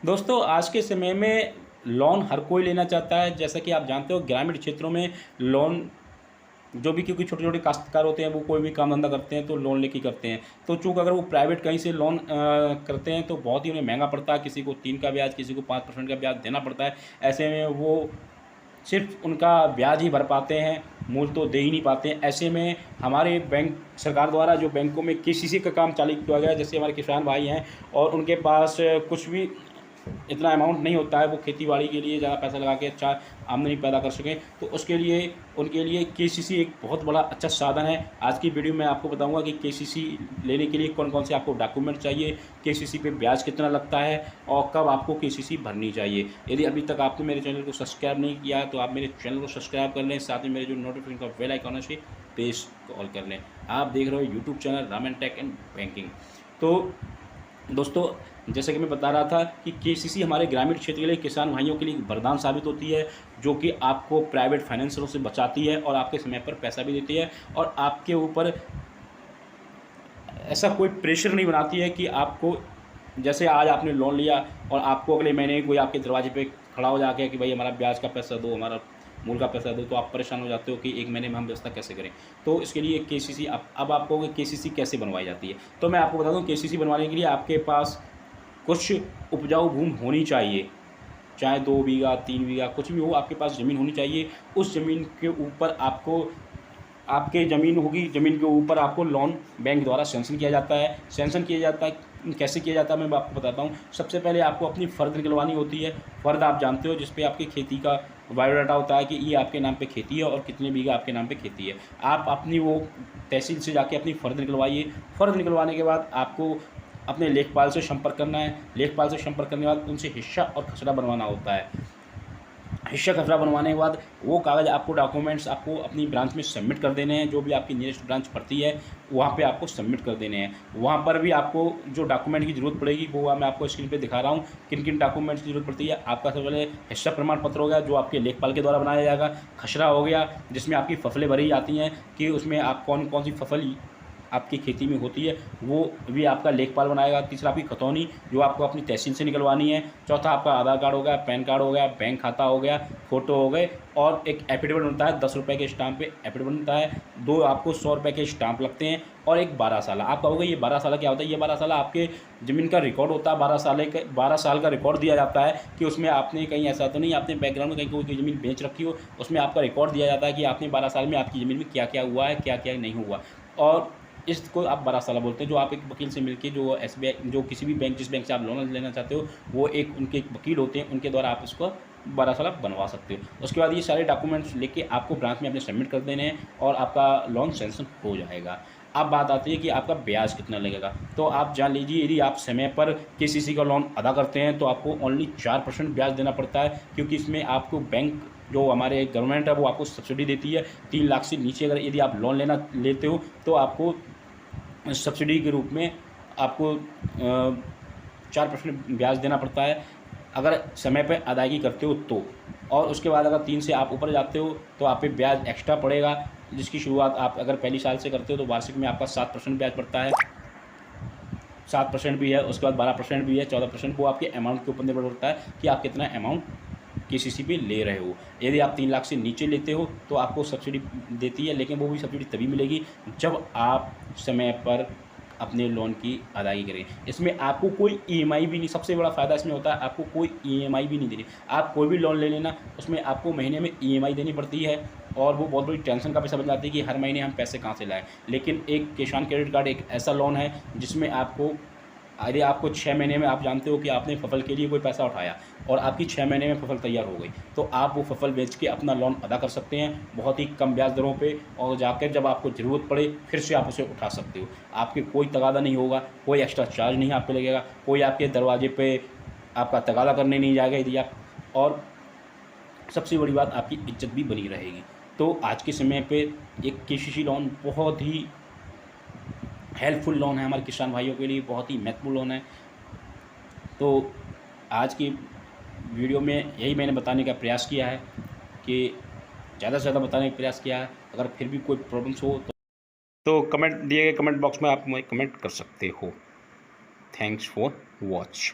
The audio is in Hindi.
दोस्तों आज के समय में लोन हर कोई लेना चाहता है। जैसा कि आप जानते हो ग्रामीण क्षेत्रों में लोन जो भी क्योंकि छोटे-छोटे काश्तकार होते हैं वो कोई भी काम धंधा करते हैं तो लोन लेके करते हैं। तो चूँकि अगर वो प्राइवेट कहीं से लोन करते हैं तो बहुत ही उन्हें महँगा पड़ता है। किसी को 3 का ब्याज, किसी को 5% का ब्याज देना पड़ता है। ऐसे में वो सिर्फ़ उनका ब्याज ही भर पाते हैं, मूल तो दे ही नहीं पाते हैं। ऐसे में हमारे बैंक सरकार द्वारा जो बैंकों में केसीसी का काम चालू किया गया है, जैसे हमारे किसान भाई हैं और उनके पास कुछ भी इतना अमाउंट नहीं होता है, वो खेती-बाड़ी के लिए ज़्यादा पैसा लगा के अच्छा आमदनी पैदा कर सकें, तो उसके लिए उनके लिए केसीसी एक बहुत बड़ा अच्छा साधन है। आज की वीडियो में आपको बताऊँगा कि केसीसी लेने के लिए कौन-कौन से आपको डॉक्यूमेंट चाहिए, केसीसी पे ब्याज कितना लगता है और कब आपको केसीसी भरनी चाहिए। यदि अभी तक आपने मेरे चैनल को सब्सक्राइब नहीं किया है, तो आप मेरे चैनल को सब्सक्राइब कर लें, साथ में मेरे जो नोटिफिकेशन का बेल आइकन है उसे प्रेस ऑल कर लें। आप देख रहे हो YouTube channel Raman tech and banking. तो दोस्तों जैसे कि मैं बता रहा था कि केसीसी हमारे ग्रामीण क्षेत्र के लिए किसान भाइयों के लिए वरदान साबित होती है, जो कि आपको प्राइवेट फाइनेंसरों से बचाती है और आपके समय पर पैसा भी देती है और आपके ऊपर ऐसा कोई प्रेशर नहीं बनाती है कि आपको जैसे आज आपने लोन लिया और आपको अगले महीने कोई आपके दरवाजे पे खड़ा हो जाके कि भाई हमारा ब्याज का पैसा दो, हमारा मूल का पैसा दो, तो आप परेशान हो जाते हो कि 1 महीने में हम व्यवस्था कैसे करें। तो इसके लिए केसीसी अब आप कहोगे केसीसी कैसे बनवाई जाती है, तो मैं आपको बता दूँ केसीसी बनवाने के लिए आपके पास कुछ उपजाऊ भूमि होनी चाहिए, चाहे 2 बीघा, 3 बीघा कुछ भी हो, आपके पास ज़मीन होनी चाहिए। उस ज़मीन के ऊपर आपको आपके ज़मीन होगी, ज़मीन के ऊपर आपको लोन बैंक द्वारा सैंक्शन किया जाता है। सैंक्शन किया जाता है, कैसे किया जाता है मैं आपको बताता हूँ। सबसे पहले आपको अपनी फ़र्द निकलवानी होती है। फ़र्द आप जानते हो जिस पे आपकी खेती का बायोडाटा होता है कि ये आपके नाम पे खेती है और कितने बीघा आपके नाम पे खेती है। आप अपनी वो तहसील से जाके अपनी फ़र्द निकलवाइए। फ़र्द निकलवाने के बाद आपको अपने लेखपाल से संपर्क करना है। लेखपाल से संपर्क करने के बाद उनसे हिस्सा और खसरा बनवाना होता है। हिस्सा खसरा बनवाने के बाद वो कागज़ आपको डॉक्यूमेंट्स आपको अपनी ब्रांच में सबमिट कर देने हैं। जो भी आपकी नियरेस्ट ब्रांच पड़ती है वहाँ पे आपको सबमिट कर देने हैं। वहाँ पर भी आपको जो डॉक्यूमेंट की ज़रूरत पड़ेगी वो मैं आपको स्क्रीन पे दिखा रहा हूँ किन किन डॉक्यूमेंट्स की ज़रूरत पड़ती है। आपका सबसे पहले हिस्सा प्रमाण पत्र हो गया जो आपके लेखपाल के द्वारा बनाया जाएगा। खसरा हो गया जिसमें आपकी फसलें भरी जाती हैं कि उसमें आप कौन कौन सी फसल आपकी खेती में होती है वो भी आपका लेखपाल बनाएगा। तीसरा आपकी खतौनी जो आपको अपनी तहसील से निकलवानी है। चौथा आपका आधार कार्ड हो गया, पैन कार्ड हो गया, बैंक खाता हो गया, फ़ोटो हो गए और एक एफिडेविट बनता है 10 रुपये के स्टाम्प पे एफिडेविट बनता है। 2 आपको 100 रुपये के स्टाम्प लगते हैं और एक 12 साला। आप कहोगे ये 12 साला क्या होता है? ये 12 साला आपके ज़मीन का रिकॉर्ड होता है। 12 साल का रिकॉर्ड दिया जाता है कि उसमें आपने कहीं ऐसा तो नहीं आपने बैकग्राउंड में कहीं कोई ज़मीन बेच रखी हो, उसमें आपका रिकॉर्ड दिया जाता है कि आपने 12 साल में आपकी ज़मीन में क्या-क्या हुआ है, क्या-क्या नहीं हुआ। और इसको आप 12 साला बोलते हैं। जो आप एक वकील से मिलके जो एसबीआई जो किसी भी बैंक जिस बैंक से आप लोन लेना चाहते हो वो एक उनके एक वकील होते हैं, उनके द्वारा आप इसको 12 साला बनवा सकते हो। उसके बाद ये सारे डॉक्यूमेंट्स लेके आपको ब्रांच में अपने सबमिट कर देने हैं और आपका लोन सैंक्शन हो जाएगा। अब बात आती है कि आपका ब्याज कितना लगेगा। तो आप जान लीजिए यदि आप समय पर केसीसी का लोन अदा करते हैं तो आपको ओनली 4% ब्याज देना पड़ता है, क्योंकि इसमें आपको बैंक जो हमारे गवर्नमेंट है वो आपको सब्सिडी देती है। 3 लाख से नीचे अगर यदि आप लोन लेते हो तो आपको सब्सिडी के रूप में आपको 4% ब्याज देना पड़ता है अगर समय पर अदायगी करते हो तो। और उसके बाद अगर 3 से आप ऊपर जाते हो तो आप पे ब्याज एक्स्ट्रा पड़ेगा, जिसकी शुरुआत आप अगर पहली साल से करते हो तो वार्षिक में आपका 7% ब्याज पड़ता है। 7% भी है, उसके बाद 12% भी है, 14%। वो आपके अमाउंट के ऊपर निर्भर करता है कि आप कितना अमाउंट केसीसी पे ले रहे हो। यदि आप 3 लाख से नीचे लेते हो तो आपको सब्सिडी देती है, लेकिन वो भी सब्सिडी तभी मिलेगी जब आप समय पर अपने लोन की अदायगी करें। इसमें आपको कोई ईएमआई भी नहीं, सबसे बड़ा फ़ायदा इसमें होता है आपको कोई ईएमआई भी नहीं देनी। आप कोई भी लोन ले लेना उसमें आपको महीने में ईएमआई देनी पड़ती है और वो बहुत बड़ी टेंशन का विषय बन जाती है कि हर महीने हम पैसे कहाँ से लाएँ। लेकिन एक किसान क्रेडिट कार्ड एक ऐसा लोन है जिसमें आपको यदि आपको 6 महीने में आप जानते हो कि आपने फसल के लिए कोई पैसा उठाया और आपकी 6 महीने में फसल तैयार हो गई, तो आप वो फसल बेच के अपना लोन अदा कर सकते हैं बहुत ही कम ब्याज दरों पे, और जाकर जब आपको ज़रूरत पड़े फिर से आप उसे उठा सकते हो। आपके कोई तगादा नहीं होगा, कोई एक्स्ट्रा चार्ज नहीं आप पे लगेगा, कोई आपके दरवाजे पे आपका तगादा करने नहीं जाएगा यदि आप, और सबसे बड़ी बात आपकी इज्जत भी बनी रहेगी। तो आज के समय पे एक केसीसी लोन बहुत ही हेल्पफुल लोन है, हमारे किसान भाइयों के लिए बहुत ही महत्वपूर्ण लोन है। तो आज की वीडियो में यही मैंने बताने का प्रयास किया है कि ज़्यादा से ज़्यादा बताने का प्रयास किया है। अगर फिर भी कोई प्रॉब्लम्स हो तो कमेंट दिए गए कमेंट बॉक्स में आप मुझे कमेंट कर सकते हो। Thanks for watch.